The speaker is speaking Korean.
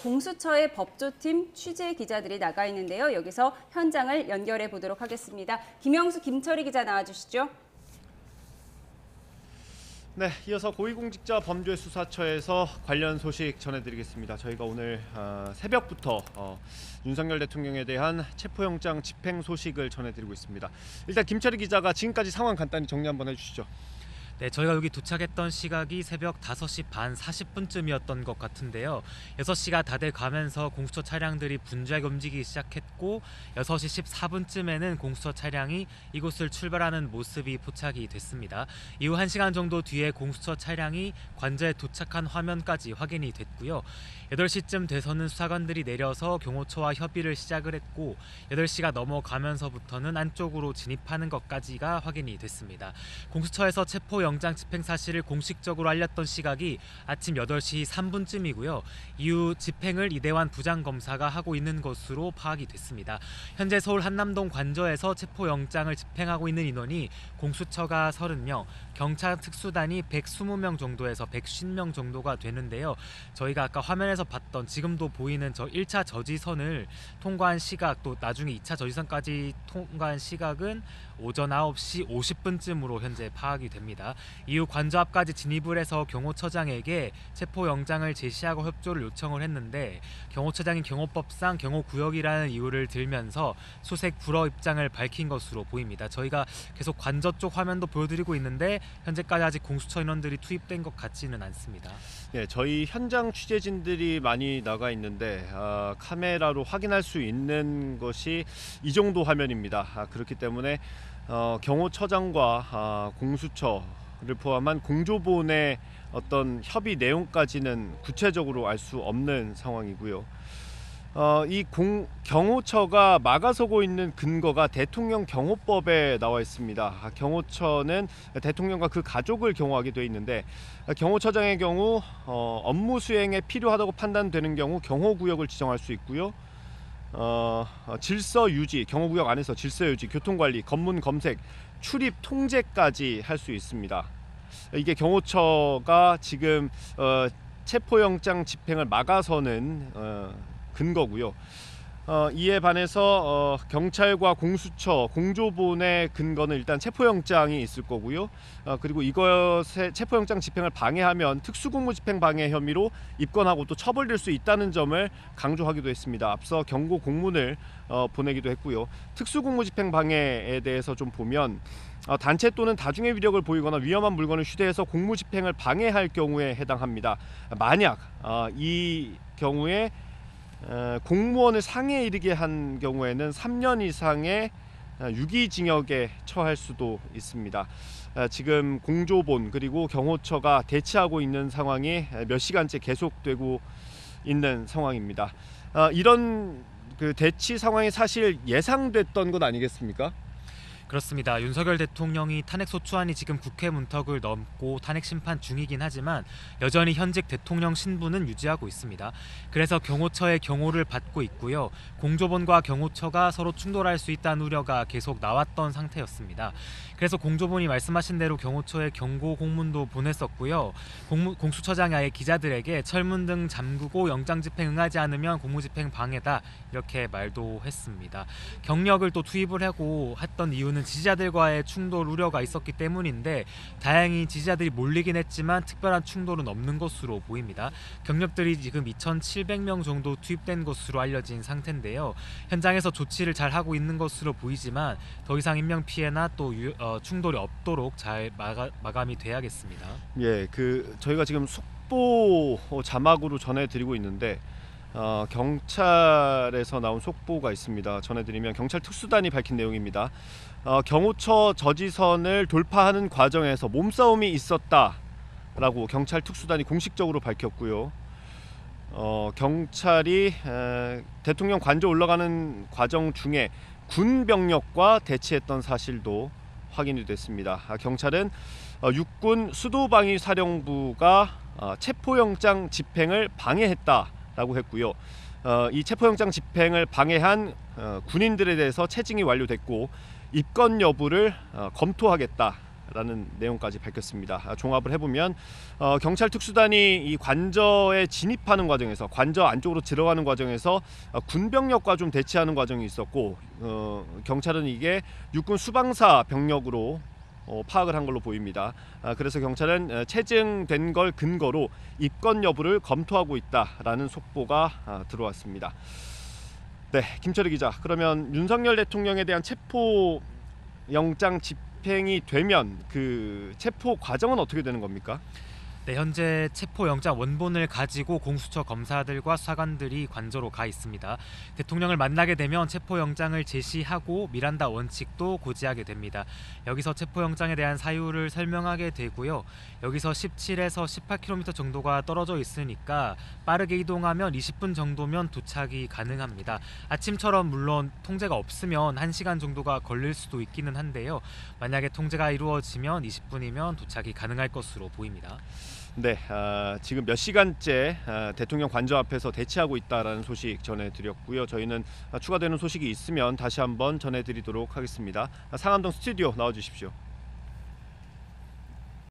공수처의 법조팀 취재 기자들이 나가 있는데요. 여기서 현장을 연결해 보도록 하겠습니다. 김영수, 김철희 기자 나와주시죠. 네, 이어서 고위공직자범죄수사처에서 관련 소식 전해드리겠습니다. 저희가 오늘 새벽부터 윤석열 대통령에 대한 체포영장 집행 소식을 전해드리고 있습니다. 일단 김철희 기자가 지금까지 상황 간단히 정리 한번 해주시죠. 네, 저희가 여기 도착했던 시각이 새벽 5시 반 40분쯤이었던 것 같은데요. 6시가 다 돼 가면서 공수처 차량들이 분주하게 움직이기 시작했고 6시 14분쯤에는 공수처 차량이 이곳을 출발하는 모습이 포착이 됐습니다. 이후 1시간 정도 뒤에 공수처 차량이 관저에 도착한 화면까지 확인이 됐고요. 8시쯤 돼서는 수사관들이 내려서 경호처와 협의를 시작을 했고 8시가 넘어가면서부터는 안쪽으로 진입하는 것까지가 확인이 됐습니다. 공수처에서 체포영장 집행 사실을 공식적으로 알렸던 시각이 아침 8시 3분쯤이고요. 이후 집행을 이대환 부장검사가 하고 있는 것으로 파악이 됐습니다. 현재 서울 한남동 관저에서 체포영장을 집행하고 있는 인원이 공수처가 30명, 경찰 특수단이 120명 정도에서 150명 정도가 되는데요. 저희가 아까 화면에서 봤던 지금도 보이는 저 1차 저지선을 통과한 시각, 또 나중에 2차 저지선까지 통과한 시각은 오전 9시 50분쯤으로 현재 파악이 됩니다. 이후 관저 앞까지 진입을 해서 경호처장에게 체포영장을 제시하고 협조를 요청을 했는데 경호처장이 경호법상 경호구역이라는 이유를 들면서 수색 불허 입장을 밝힌 것으로 보입니다. 저희가 계속 관저 쪽 화면도 보여드리고 있는데 현재까지 아직 공수처 인원들이 투입된 것 같지는 않습니다. 네, 저희 현장 취재진들이 많이 나가 있는데 카메라로 확인할 수 있는 것이 이 정도 화면입니다. 그렇기 때문에 경호처장과 공수처를 포함한 공조본의 어떤 협의 내용까지는 구체적으로 알 수 없는 상황이고요. 이 경호처가 막아서고 있는 근거가 대통령 경호법에 나와 있습니다. 경호처는 대통령과 그 가족을 경호하게 돼 있는데 경호처장의 경우 업무 수행에 필요하다고 판단되는 경우 경호구역을 지정할 수 있고요. 질서 유지, 경호구역 안에서 질서 유지, 교통관리, 검문 검색, 출입 통제까지 할 수 있습니다. 이게 경호처가 지금 체포영장 집행을 막아서는 근거고요. 이에 반해서 경찰과 공수처, 공조본의 근거는 일단 체포영장이 있을 거고요. 그리고 이것의 체포영장 집행을 방해하면 특수공무집행 방해 혐의로 입건하고 또 처벌될 수 있다는 점을 강조하기도 했습니다. 앞서 경고 공문을 보내기도 했고요. 특수공무집행 방해에 대해서 좀 보면 단체 또는 다중의 위력을 보이거나 위험한 물건을 휴대해서 공무집행을 방해할 경우에 해당합니다. 만약 이 경우에 공무원을 상해에 이르게 한 경우에는 3년 이상의 유기징역에 처할 수도 있습니다. 지금 공조본 그리고 경호처가 대치하고 있는 상황이 몇 시간째 계속되고 있는 상황입니다. 이런 그 대치 상황이 사실 예상됐던 것 아니겠습니까? 그렇습니다. 윤석열 대통령이 탄핵소추안이 지금 국회 문턱을 넘고 탄핵 심판 중이긴 하지만 여전히 현직 대통령 신분은 유지하고 있습니다. 그래서 경호처의 경호를 받고 있고요. 공조본과 경호처가 서로 충돌할 수 있다는 우려가 계속 나왔던 상태였습니다. 그래서 공조본이 말씀하신 대로 경호처에 경고 공문도 보냈었고요. 공수처장이 아예 기자들에게 철문 등 잠그고 영장 집행 응하지 않으면 공무집행 방해다 이렇게 말도 했습니다. 경력을 또 투입을 하고 했던 이유는 지지자들과의 충돌 우려가 있었기 때문인데 다행히 지지자들이 몰리긴 했지만 특별한 충돌은 없는 것으로 보입니다. 경력들이 지금 2,700명 정도 투입된 것으로 알려진 상태인데요. 현장에서 조치를 잘 하고 있는 것으로 보이지만 더 이상 인명피해나 또 충돌이 없도록 잘 마감이 돼야겠습니다. 예, 저희가 지금 속보 자막으로 전해드리고 있는데 경찰에서 나온 속보가 있습니다. 전해드리면 경찰 특수단이 밝힌 내용입니다. 경호처 저지선을 돌파하는 과정에서 몸싸움이 있었다라고 경찰 특수단이 공식적으로 밝혔고요. 경찰이 대통령 관저 올라가는 과정 중에 군 병력과 대치했던 사실도 확인이 됐습니다. 경찰은 육군 수도방위사령부가 체포영장 집행을 방해했다라고 했고요. 이 체포영장 집행을 방해한 군인들에 대해서 체증이 완료됐고 입건 여부를 검토하겠다라고 라는 내용까지 밝혔습니다. 종합을 해보면 경찰 특수단이 이 관저에 진입하는 과정에서 관저 안쪽으로 들어가는 과정에서 군병력과 좀 대치하는 과정이 있었고 경찰은 이게 육군 수방사 병력으로 파악을 한 걸로 보입니다. 그래서 경찰은 체증된 걸 근거로 입건 여부를 검토하고 있다라는 속보가 들어왔습니다. 네, 김철희 기자. 그러면 윤석열 대통령에 대한 체포 영장 집행이 되면 그 체포 과정은 어떻게 되는 겁니까? 네, 현재 체포영장 원본을 가지고 공수처 검사들과 수사관들이 관저로 가 있습니다. 대통령을 만나게 되면 체포영장을 제시하고 미란다 원칙도 고지하게 됩니다. 여기서 체포영장에 대한 사유를 설명하게 되고요. 여기서 17에서 18km 정도가 떨어져 있으니까 빠르게 이동하면 20분 정도면 도착이 가능합니다. 아침처럼 물론 통제가 없으면 1시간 정도가 걸릴 수도 있기는 한데요. 만약에 통제가 이루어지면 20분이면 도착이 가능할 것으로 보입니다. 네, 지금 몇 시간째 대통령 관저 앞에서 대치하고 있다라는 소식 전해드렸고요. 저희는 추가되는 소식이 있으면 다시 한번 전해드리도록 하겠습니다. 상암동 스튜디오 나와주십시오.